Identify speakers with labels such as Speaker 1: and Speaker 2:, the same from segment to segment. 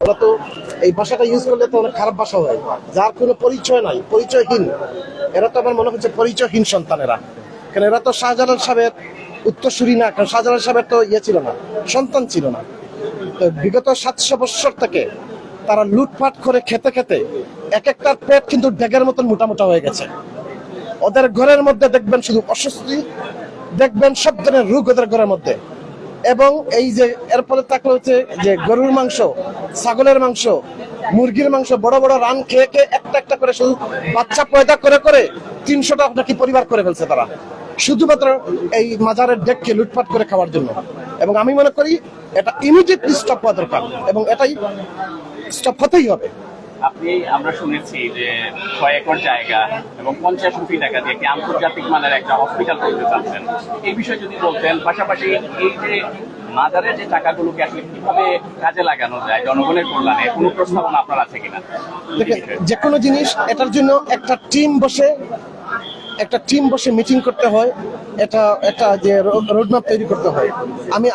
Speaker 1: ওরা তো এই ভাষাটা ইউজ করলে তো অনেক খারাপ ভাষা হয়, যার কোনো পরিচয় নাই, পরিচয়হীন। এরা তো আমার মনে হচ্ছে পরিচয়হীন সন্তানেরা, কারণ এরা তো শাহজালাল সাহেবের উত্তরসূরি না, কারণ শাহজালাল সাহেবের তো ছিল না, সন্তান ছিল না। তো বিগত 700 বৎসর থেকে তারা লুটপাট করে খেতে খেতে এক একটার পেট কিন্তু ডেগের মতন মোটা মোটা হয়ে গেছে। ওদের ঘরের মধ্যে দেখবেন শুধু অস্বস্তি, দেখবেন সব ধরনের রোগ ওদের ঘরের মধ্যে। এবং এই যে এরপরে থাকলে হচ্ছে যে গরুর মাংস, ছাগলের মাংস, মুরগির মাংস বড় বড় রান খেয়ে খেয়ে একটা একটা করে শুধু বাচ্চা পয়দা করে করে 300টা নাকি পরিবার করে ফেলছে তারা, শুধুমাত্র এই মাজারের ডেককে লুটপাট করে খাওয়ার জন্য। এবং আমি মনে করি এটা ইমিডিয়েটলি স্টপ হওয়া দরকার, এবং এটাই স্টপ হতেই হবে।
Speaker 2: আমরা শুনেছি যে 6 একর জায়গা এবং 50 কোটি টাকা দিয়ে একটি আন্তর্জাতিক মানের একটা হসপিটাল করতে চাচ্ছেন, এই বিষয়ে যদি বলতেন। পাশাপাশি এই যে মাজারের যে টাকাগুলোকে আসলে কিভাবে কাজে লাগানো যায় জনগণের কল্যাণে, কোনো প্রস্তাবনা আপনার আছে কিনা?
Speaker 1: দেখেন, যে কোনো জিনিস এটার জন্য একটা টিম বসে মিটিং করতে হয়, এটা যে রোডম্যাপ তৈরি করতে হয়। আমি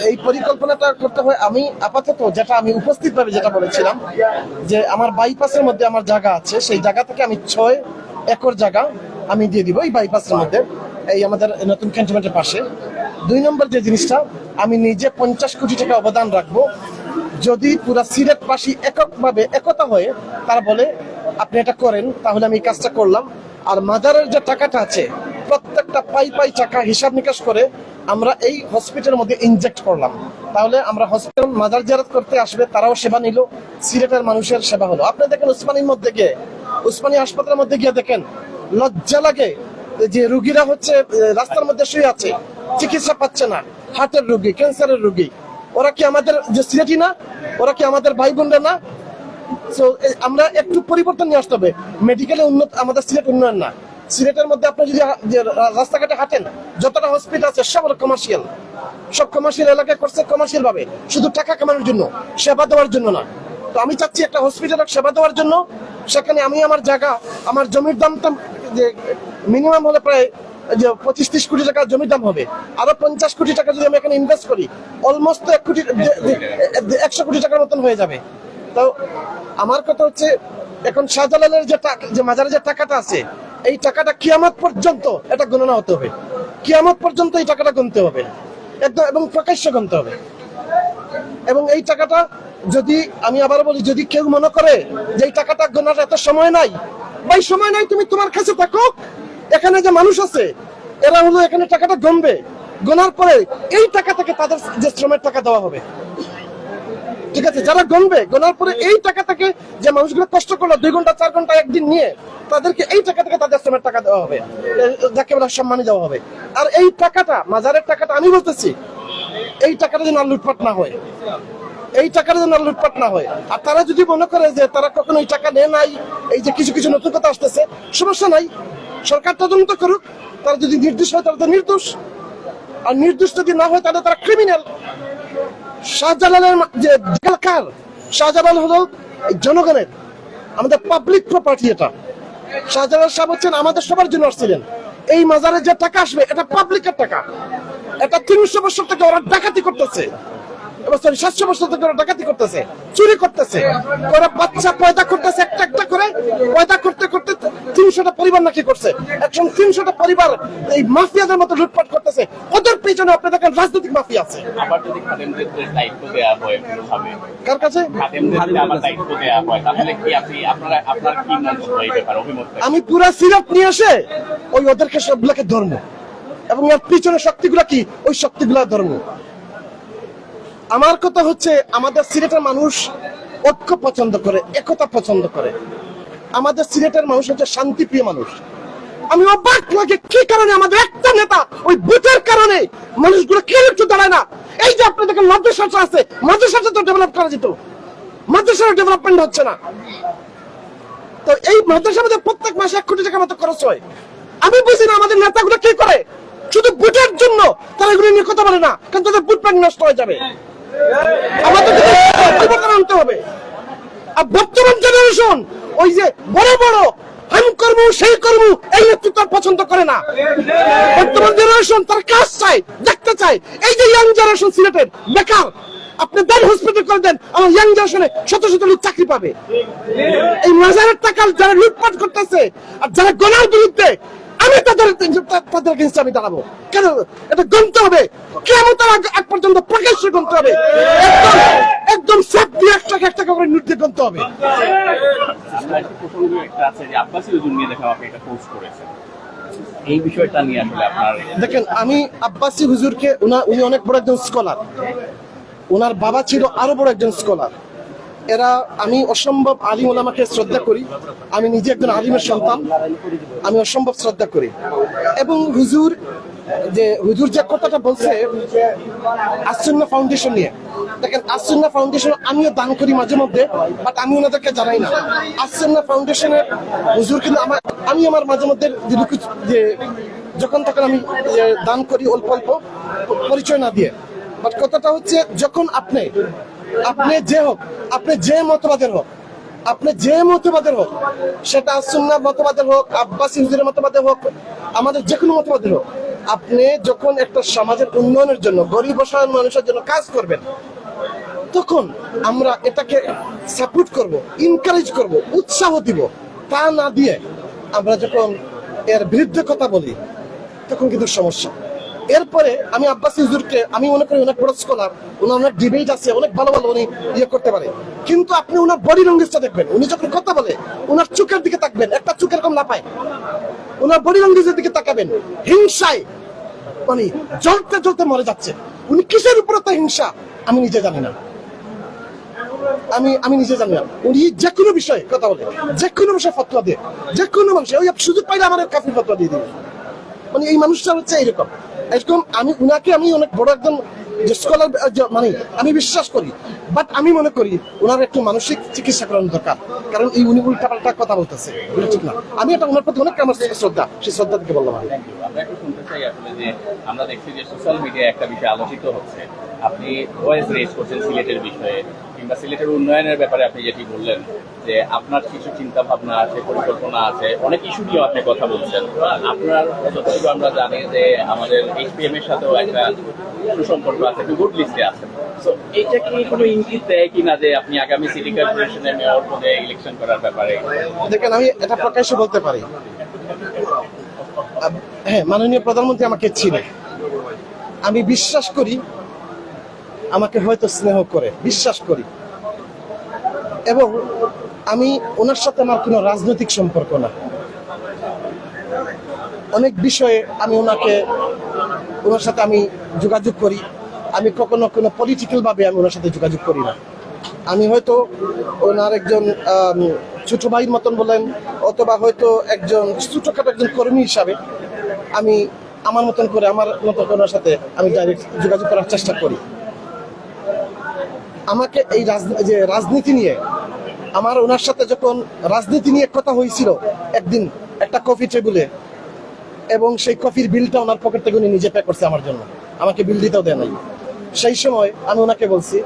Speaker 1: এই পরিকল্পনাটা করতে হয়। আমি আপাতত যেটা আমি উপস্থিতভাবে যেটা বলেছিলাম যে আমার বাইপাসের মধ্যে আমার জায়গা আছে, সেই জায়গা থেকে আমি 6 একর জায়গা আমি দিয়ে দিব এই বাইপাসের মধ্যে, এই আমাদের নতুন ক্যান্টনমেন্টের পাশে। 2 নম্বর যে জিনিসটা, আমি নিজে 50 কোটি টাকা অবদান রাখবো যদি পুরা সিলেটবাসী এককভাবে একতা হয়ে তারা বলে আপনি এটা করেন, তাহলে আমি এই কাজটা করলাম। আর মাজারের যে টাকাটা আছে প্রত্যেকটা পাই টাকা হিসাব নিকাশ করে আমরা এই হসপিটালের মধ্যে ইনজেক্ট করলাম, তাহলে আমরা হসপিটাল মাজার জিয়ারত করতে আসবে, তারাও সেবা নিল, সিলেটের মানুষের সেবা হলো। আপনি দেখেন উসমানী হাসপাতালের মধ্যে গিয়ে দেখেন, লজ্জা লাগে যে রুগীরা হচ্ছে রাস্তার মধ্যে শুয়ে আছে, চিকিৎসা পাচ্ছে না, হার্টের রুগী, ক্যান্সারের রুগী। ওরা কি আমাদের যে সিলেটি না? ওরা কি আমাদের ভাই বোনরা না? আমরা একটু পরিবর্তন নিয়ে আসতে হবে। মেডিকেলে উন্নত আমাদের সিলেট উন্নয়ন না। সিলেটের মধ্যে আপনি যদি রাস্তাঘাটে হাঁটেন, যতটা হসপিটাল আছে সব কমার্শিয়াল, সব কমার্শিয়াল এলাকায় করছে, কমার্শিয়াল ভাবে, শুধু টাকা কামানোর জন্য, সেবা দেওয়ার জন্য না। তো আমি চাচ্ছি একটা হসপিটাল সেবা দেওয়ার জন্য, সেখানে আমি আমার জায়গা, আমার জমির দামটা যে মিনিমাম হলে প্রায় 25-30 কোটি টাকা জমির দাম হবে, আরো 50 কোটি টাকা যদি আমি এখানে ইনভেস্ট করি, অলমোস্ট 100 কোটি টাকার মতন হয়ে যাবে। তো আমার কথা হচ্ছে, এখন শাহজালালের যে মাজারে যে টাকাটা আছে, এই টাকাটা কিয়ামত পর্যন্ত এটা গণনা হতে হবে, কিয়ামত পর্যন্ত এই টাকাটা গুনতে হবে একদম, এবং প্রকাশ্য গুনতে হবে। এবং এই টাকাটা যদি আমি আবার বলি, যদি কেউ মনে করে যে এই টাকাটা গোনার এত সময় নাই, ভাই সময় নাই, তুমি তোমার কাছে থাকো, এখানে যে মানুষ আছে এরা হলো এখানে টাকাটা গণবে, গোনার পরে এই টাকা থেকে তাদের যে শ্রমের টাকা দেওয়া হবে, ঠিক আছে? যারা গণবে, গোনার পরে এই টাকা থেকে যে মানুষগুলো কষ্ট করলো 2 ঘন্টা 4 ঘন্টা একদিন নিয়ে, তাদেরকে এই টাকা থেকে তাদের শ্রমের টাকা দেওয়া হবে, যাকে বলা সম্মানী দেওয়া হবে। আর এই টাকাটা, মাজারের টাকাটা, আমি বলতেছি এই টাকাটা যেন লুটপাট না হয়, এই টাকাটা যেন লুটপাট না হয়। আর তারা যদি মনে করে যে তারা কখনো এই টাকা নেয় নাই, এই যে কিছু কিছু নতুন কথা আসতেছে, সমস্যা নাই, সরকার তদন্ত করুক, তারা যদি নির্দোষ হয় তাহলে তো নির্দোষ, আর নির্দোষ যদি না হয় তাহলে তারা ক্রিমিনাল। শাহজালালের যে কার, শাহজালাল হলো জনগণের, আমাদের পাবলিক প্রপার্টি। এটা শাহজালাল সাহেব হচ্ছেন আমাদের সবার জন্য আসছিলেন। এই মাজারে যে টাকা আসবে এটা পাবলিকের টাকা, এটা 300 বছর থেকে ওরা ডাকাতি করতেছে, 700 বছর থেকে ওরা ডাকাতি করতেছে, চুরি করতেছে, ওরা বাচ্চা পয়দা করতেছে, একটা একটা করে পয়দা করতে করতে 300টা পরিবার নাকি করছে, এখন 300টা পরিবার এই মাফিয়াদের মতো লুটপাট করতেছে। ওদের পিছনে আপনি দেখেন রাজনৈতিক মাফিয়া আছে।
Speaker 2: আবার যদি খাদেমদের দায়িত্ব দেওয়া হয় কোনোভাবে,
Speaker 1: কার কাছে
Speaker 2: খাদেমদের যদি আবার দায়িত্ব দেওয়া হয়, তাহলে কি আপনার কি মন্তব্য এই ব্যাপারে, অভিমত?
Speaker 1: আমি পুরা সিরাপ নিয়ে এসে ওদেরকে সবগুলোকে ধর্ম, এবং এর পিছনে শক্তিগুলা কি, ওই শক্তিগুলা ধর্ম। আমার কথা হচ্ছে, আমাদের সিলেটের মানুষ ঐক্য পছন্দ করে, একতা পছন্দ করে। আমাদের সিলেটের মানুষ হচ্ছে শান্তিপ্রিয় মানুষ। আমি অবাক লাগে কি কারণে আমাদের একটা নেতা ওই বুথের কারণে মানুষগুলো কেউ একটু দাঁড়ায় না। এই যে আপনি দেখেন মাদ্রাসা আছে, মাদ্রাসাটা তো ডেভেলপ করা যেত, মাদ্রাসার ডেভেলপমেন্ট হচ্ছে না। তো এই মাদ্রাসার মধ্যে প্রত্যেক মাসে 1 কোটি টাকা মতো খরচ হয়। আমি বুঝি না আমাদের নেতাগুলো কি করে, শুধু বুথের জন্য তারা এগুলো নিয়ে কথা বলে না, কারণ তাদের বুথ ব্যাংক নষ্ট হয়ে যাবে। আমাদের পরিবর্তন আনতে হবে। আর বর্তমান জেনারেশন ওই যে বড় বড় হাম করবো সেই করবো এই নেতৃত্ব পছন্দ করে না। বর্তমান জেনারেশন তার কাজ চায়, দেখতে চায়। এই যে ইয়াং জেনারেশন সিলেটের বেকার, আপনি দেন হসপিটাল করে দেন, আমার ইয়াং জেনারেশনে শত শত লোক চাকরি পাবে। এই মাজারের টাকা যারা লুটপাট করতেছে আর যারা গণার বিরুদ্ধে, আমি তাদের এগেইনস্টে আমি দাঁড়াবো। কেন? এটা গণতে হবে, কিয়ামতের আগ পর্যন্ত প্রকাশ্যে গণতে হবে, একদম সেফ দিয়ে একটা করে নোট দিয়ে গণতে হবে।
Speaker 2: আরেকটি প্রসঙ্গ একটা আছে যে আব্বাসী হুজুর নিয়ে দেখা আপনি একটা পোস্ট করেছেন, এই বিষয়টা নিয়ে আসলে আপনার?
Speaker 1: দেখেন, আমি আব্বাসী হুজুরকে উনি অনেক বড় একজন স্কলার, ওনার বাবা ছিল আরো বড় একজন স্কলার। এরা, আমি অসম্ভব আলিম ওলামাকে শ্রদ্ধা করি, আমি নিজে একজন আলিমের সন্তান, আমি অসম্ভব শ্রদ্ধা করি। এবং হুজুর যে কথাটা বলছে আসুন্নাহ ফাউন্ডেশন নিয়ে, দেখেন আসুন্নাহ ফাউন্ডেশন আমিও দান করি মাঝে মধ্যে, বাট আমি ওনাদেরকে জানাই না। আসুন্নাহ ফাউন্ডেশনের হুজুর কিন্তু আমি আমার মাঝে মধ্যে যে যখন তখন আমি দান করি অল্প অল্প, পরিচয় না দিয়ে। বাট কথাটা হচ্ছে, যখন আপনি যে হোক, আপনি যে মতবাদের হোক, সেটা সুন্নাহ মতবাদের হোক, আব্বাসী হুজুরের মতবাদের হোক, আমাদের যে কোনো মতবাদের হোক, আপনি যখন একটা সমাজের উন্নয়নের জন্য, গরিব অসহায় মানুষের জন্য কাজ করবেন, তখন আমরা এটাকে সাপোর্ট করব, এনকারেজ করব, উৎসাহ দিব। তা না দিয়ে আমরা যখন এর বিরুদ্ধে কথা বলি, তখন কিন্তু সমস্যা। এরপরে আমি আব্বাসী হুজুরকে আমি মনে করি অনেক বড় স্কলার, ওনার অনেক ডিবেট আছে, অনেক ভালো ভালো উনি করতে পারে। কিন্তু আপনি ওনার বডি ল্যাঙ্গুয়েজটা দেখবেন, উনি যখন কথা বলে ওনার চোখের দিকে তাকবেন, একটা চোখের কম না পায়, ওনার বডি ল্যাঙ্গুয়েজের দিকে তাকাবেন। হিংসায় মানে জ্বলতে জ্বলতে মরে যাচ্ছে। উনি কিসের উপরে তো হিংসা আমি নিজে জানি না, আমি নিজে জানি না। উনি যে কোনো বিষয়ে কথা বলে, যে কোনো বিষয়ে ফতোয়া দিয়ে, যে কোনো মানুষ ওই সুযোগ পাইলে আমার কাফির ফতোয়া দিয়ে দিবে। মানে এই মানুষটা হচ্ছে এরকম। আমি উনাকে অনেক বড় একজন স্কলার মানে আমি বিশ্বাস করি, বাট আমি মনে করি ওনার একটু মানসিক চিকিৎসা করানো দরকার, কারণ এই উনি উল্টাপাল্টা কথা বলতেছে, এটা ঠিক না। আমি এটা ওনার প্রতি অনেক আমার শ্রদ্ধা, সেই শ্রদ্ধা থেকে বললাম।
Speaker 2: আমরা একটু শুনতে চাই আসলে যে আমরা দেখছি যে সোশ্যাল মিডিয়ায় একটা বিষয় আলোচিত হচ্ছে, আপনি ভয়েস রেজ করছেন সিলেটের বিষয়ে কিংবা সিলেটের উন্নয়নের ব্যাপারে। আপনি যেটি বললেন যে আপনার কিছু চিন্তা ভাবনা আছে, পরিকল্পনা আছে, অনেক ইস্যু নিয়েও আপনি কথা বলছেন। আপনার যতটুকু আমরা জানি যে আমাদের HPM এর সাথেও একটা সুসম্পর্ক আছে, একটু গুড লিস্টে আছে। তো এইটা কি কোনো ইঙ্গিত দেয় কিনা যে আপনি আগামী সিটি কর্পোরেশনের মেয়র পদে ইলেকশন করার ব্যাপারে?
Speaker 1: দেখেন, আমি এটা প্রকাশ্যে বলতে পারি, হ্যাঁ, মাননীয় প্রধানমন্ত্রী আমাকে চিনে, আমি বিশ্বাস করি আমাকে হয়তো স্নেহ করে, বিশ্বাস করি। এবং আমি ওনার সাথে আমার কোনো রাজনৈতিক সম্পর্ক না। অনেক বিষয়ে আমি ওনার সাথে আমি যোগাযোগ করি। আমি কখনো কোনো পলিটিক্যাল ভাবে আমি ওনার সাথে যোগাযোগ করি না। আমি হয়তো ওনার একজন ছোট ভাইয়ের মতন বলেন, অথবা হয়তো একজন ছোটখাটো একজন কর্মী হিসাবে আমি আমার মতন করে ওনার সাথে আমি ডাইরেক্ট যোগাযোগ করার চেষ্টা করি। আমাকে এই রাজনীতি নিয়ে, আমার ওনার সাথে যখন রাজনীতি নিয়ে কথা হয়েছিল একদিন একটা কফি টেবিলে, এবং সেই কফির বিলটা ওনার পকেট থেকে উনি নিজে পে করছে আমার জন্য, আমাকে বিল দিতেও দেয় নাই। সেই সময় আমি ওনাকে বলছি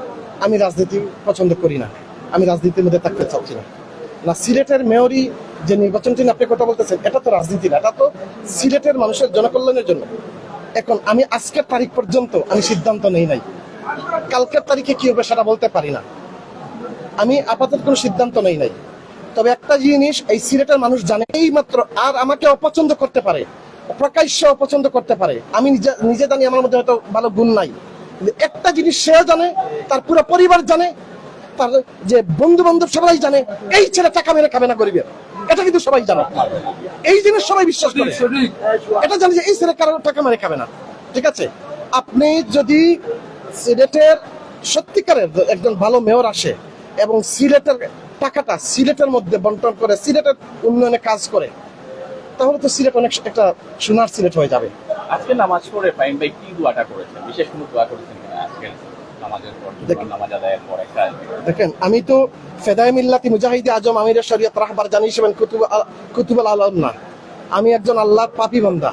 Speaker 1: আমি রাজনীতি পছন্দ করি না, আমি রাজনীতির মধ্যে থাকতে চাচ্ছি না। সিলেটের মেয়রি যে নির্বাচনটি আপনি কথা বলতেছেন, এটা তো রাজনীতি না, এটা তো সিলেটের মানুষের জনকল্যাণের জন্য। এখন আমি আজকের তারিখ পর্যন্ত আমি সিদ্ধান্ত নেই নাই, কালকের তারিখে কি হবে সেটা বলতে পারি না। আমি আপাতত কোনো সিদ্ধান্ত নেই নাই। তবে একটা জিনিস এই সিলেটের মানুষ জানে, এই মাত্র আর আমাকে অপছন্দ করতে পারে, প্রকাশ্য অপছন্দ করতে পারে, আমি নিজে জানি আমার মধ্যে হয়তো ভালো গুণ নাই, কিন্তু একটা জিনিস সেও জানে, তার পুরো পরিবার জানে, তার যে বন্ধু বান্ধব সবাই জানে, এই ছেলে টাকা মেরে খাবে না গরিবের, এটা কিন্তু সবাই জানে। এই জিনিস সবাই বিশ্বাস করে, এটা জানে যে এই ছেলে কারো টাকা মেরে খাবে না। ঠিক আছে, আপনি যদি সিলেটের সত্যিকারের একজন ভালো মেয়র আসে এবং সিলেটের টাকাটা সিলেটের মধ্যে বন্টন করে সিলেটের উন্নয়নে কাজ করে, তাহলে তো সিলেট অনেক একটা সোনার সিলেট হয়ে যাবে।
Speaker 2: আজকে নামাজ পড়ে ফাহিম ভাই কি দোয়াটা করেছেন, বিশেষ কোনো দোয়া করেছেন কিনা আজকে নামাজের পর, নামাজ আদায়ের পর? একটা
Speaker 1: দেখেন, আমি তো ফেদায়ে মিল্লাতি মুজাহিদে আজম আমিরের শরীয়ত রাহবার জানি হিসেবে কুতুবুল আলাম, আমি একজন আল্লাহর পাপী বান্দা।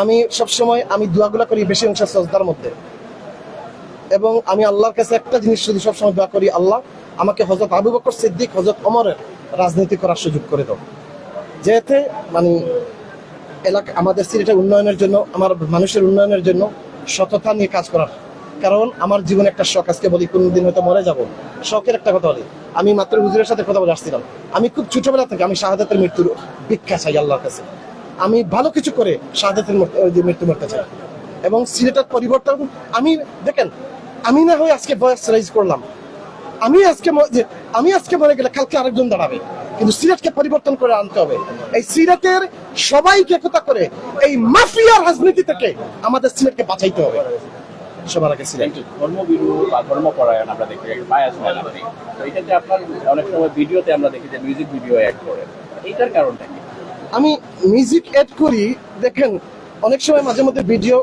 Speaker 1: আমি সবসময় আমি দোয়াগুলা করি বেশি অংশ সাজদার মধ্যে, এবং আমি আল্লাহর কাছে একটা জিনিস শুধু সবসময় দোয়া করি, আল্লাহ আমাকে হযরত আবু বকর সিদ্দিক, হযরত ওমরের রাজনীতি করার সুযোগ করে দাও। যেতে মানে এলাকা আমাদের সিলেটের উন্নয়নের জন্য, আমার মানুষের উন্নয়নের জন্য সততা নিয়ে কাজ করার। কারণ আমার জীবনে একটা শখ, আজকে বলি কোনদিন হয়তো মরে যাব, শখের একটা কথা বলি। আমি মাত্র হুজুরের সাথে কথা বলে আসছিলাম, আমি খুব ছোটবেলা থেকে আমি শাহাদাতের মৃত্যুর ভিক্ষা চাই আল্লাহর কাছে। আমি ভালো কিছু করে শাহাদাতের মৃত্যু মরতে চাই। এবং সিলেটের পরিবর্তন আমি দেখেন, আমি না হয় আজকে ভয়েস রাইজ করলাম, আমি আজকে মরে গেলে কালকে আরেকজন দাঁড়াবে, কিন্তু সিলেটকে পরিবর্তন করে আনতে হবে। এই সিলেটের সবাইকে একতা করে এই মাফিয়ার রাজনীতি থেকে আমাদের সিলেটকে বাঁচাইতে হবে সবার আগে। সিলেট
Speaker 2: ধর্মবিরু বা ধর্মপরায়ণ আমরা দেখি, বায়াস ম্যান আপনি। তো এক্ষেত্রে আপনার অনেক সময় ভিডিওতে আমরা দেখি যে মিউজিক ভিডিও অ্যাড করে, এইটার কারণটা কি?
Speaker 1: আমি মিউজিক এড করি, দেখেন অনেক সময় মাঝে মধ্যে ভিডিও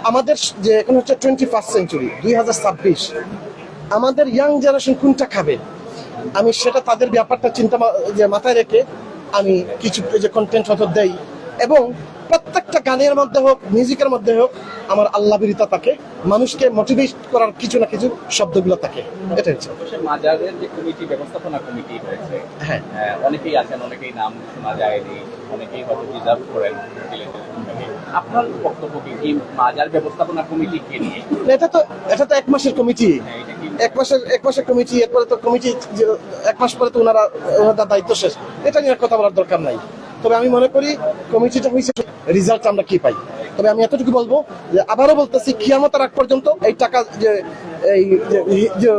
Speaker 1: আমাদের যে এখন হচ্ছে 21st সেঞ্চুরি 2026, আমাদের ইয়াং জেনারেশন কোনটা খাবে, আমি সেটা তাদের ব্যাপারটা যে মাথায় রেখে আমি কিছু যে কন্টেন্ট হয়তো দেই। এবং প্রত্যেকটা গানের মধ্যে হোক, মিউজিকের মধ্যে হোক, আমার আল্লাহ বিরিতা থাকে, মানুষকে মোটিভেট করার কিছু না কিছু শব্দগুলো থাকে। এটা হচ্ছে
Speaker 2: মাজারের যে কমিটি, ব্যবস্থাপনা কমিটি হয়েছে,
Speaker 1: হ্যাঁ,
Speaker 2: অনেকেই আছেন, অনেকেই নাম শোনা যায়নি, অনেকেই হয়তো ডিজার্ভ করেন। আপনার বক্তব্য কি মাজার ব্যবস্থাপনা কমিটি কে নিয়ে?
Speaker 1: এটা তো 1 মাসের কমিটি,
Speaker 2: এটা কি
Speaker 1: 1 মাসের কমিটি, এরপরে তো কমিটি 1 মাস পরে তো ওনাদের দায়িত্ব শেষ, এটা নিয়ে কথা বলার দরকার নাই। তবে আমি মনে করি কমিটিটা হয়েছে, রেজাল্ট আমরা কি পাই। তবে আমি এতটুকু বলবো যে আবারও বলতেছি, কিয়ামতের আগ পর্যন্ত এই টাকা যে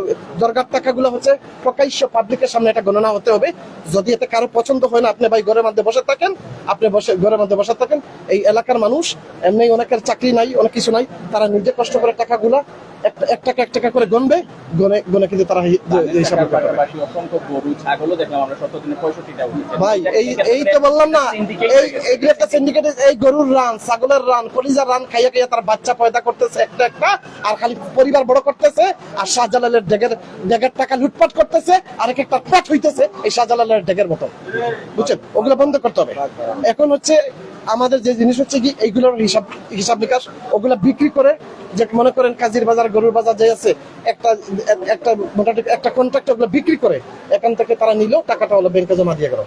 Speaker 1: দরকার টাকাগুলো হচ্ছে প্রকাশ্য পাবলিকের সামনে এটা গণনা হতে হবে। যদি এতে কারো পছন্দ হয় না, আপনি ভাই ঘরের মধ্যে বসে থাকেন, ঘরের মধ্যে বসে থাকেন। এই এলাকার মানুষ এমনি অনেকের চাকরি নাই, অনেক কিছু নাই, তারা নিজে কষ্ট করে টাকাগুলা এক টাকা করে গণবে, গনে কিন্তু তারা হিসাব করবে।
Speaker 2: অসংখ্য গরু ছাগলও দেখলাম আমরা 17 দিনে 65টা উঠেছে।
Speaker 1: ভাই এই তো বললাম না, এই একটা সিন্ডিকেট, এই গরুর রান, ছাগলের রান, কলিজার রান খাইয়া খাইয়া তার বাচ্চা পয়দা করতেছে একটা, আর খালি পরিবার বড় করতেছে, আর শাহজালালের ডেগের টাকা লুটপাট করতেছে, আর একটা পেট হইতেছে এই শাহজালালের ডেগের মতো, বুঝছেন? ওগুলো বন্ধ করতে হবে। এখন হচ্ছে আমাদের যে জিনিস হচ্ছে কি, এইগুলোর হিসাব নিকাশ, ওগুলা বিক্রি করে, যে মনে করেন কাজীর বাজার, গরুর বাজার যে আছে, একটা মোটামুটি একটা কন্ট্রাক্ট, ওগুলো বিক্রি করে এখান থেকে তারা নিল, টাকাটা হলো ব্যাংকে জমা দিয়ে গেল।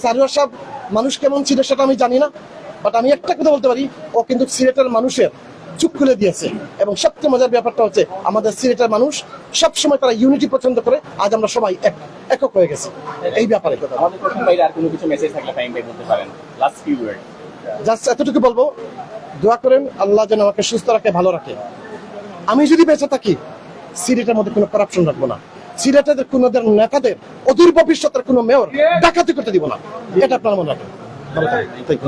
Speaker 1: সারোয়ার সাহেব মানুষ কেমন ছিল সেটা আমি জানি না, বাট আমি একটা কথা বলতে পারি, ও কিন্তু সিলেটের মানুষের চুপ খুলে দিয়েছে। এবং সবচেয়ে মজার ব্যাপারটা হচ্ছে, আমাদের সিলেটের মানুষ সবসময় তারা ইউনিটি পছন্দ করে, আজ আমরা সবাই একক হয়ে গেছি এই ব্যাপারে।
Speaker 2: আমাদের প্রথম বাইরে আর কোনো কিছু মেসেজ থাকলে ফাইন বাই বলতে পারেন, লাস্ট ফিউ ওয়ার্ড।
Speaker 1: জাস্ট এতটুকু বলবো, দোয়া করেন আল্লাহ যেন আমাকে সুস্থ রাখে, ভালো রাখে। আমি যদি বেঁচে থাকি, সিলেটের মধ্যে কোনো করাপশন রাখবো না, সিলেটের কোনো নেতাদের অদূর ভবিষ্যতের কোনো মেয়র ডাকাতি করতে দিব না, এটা আপনার মনে রাখেন। ভালো থাকবেন।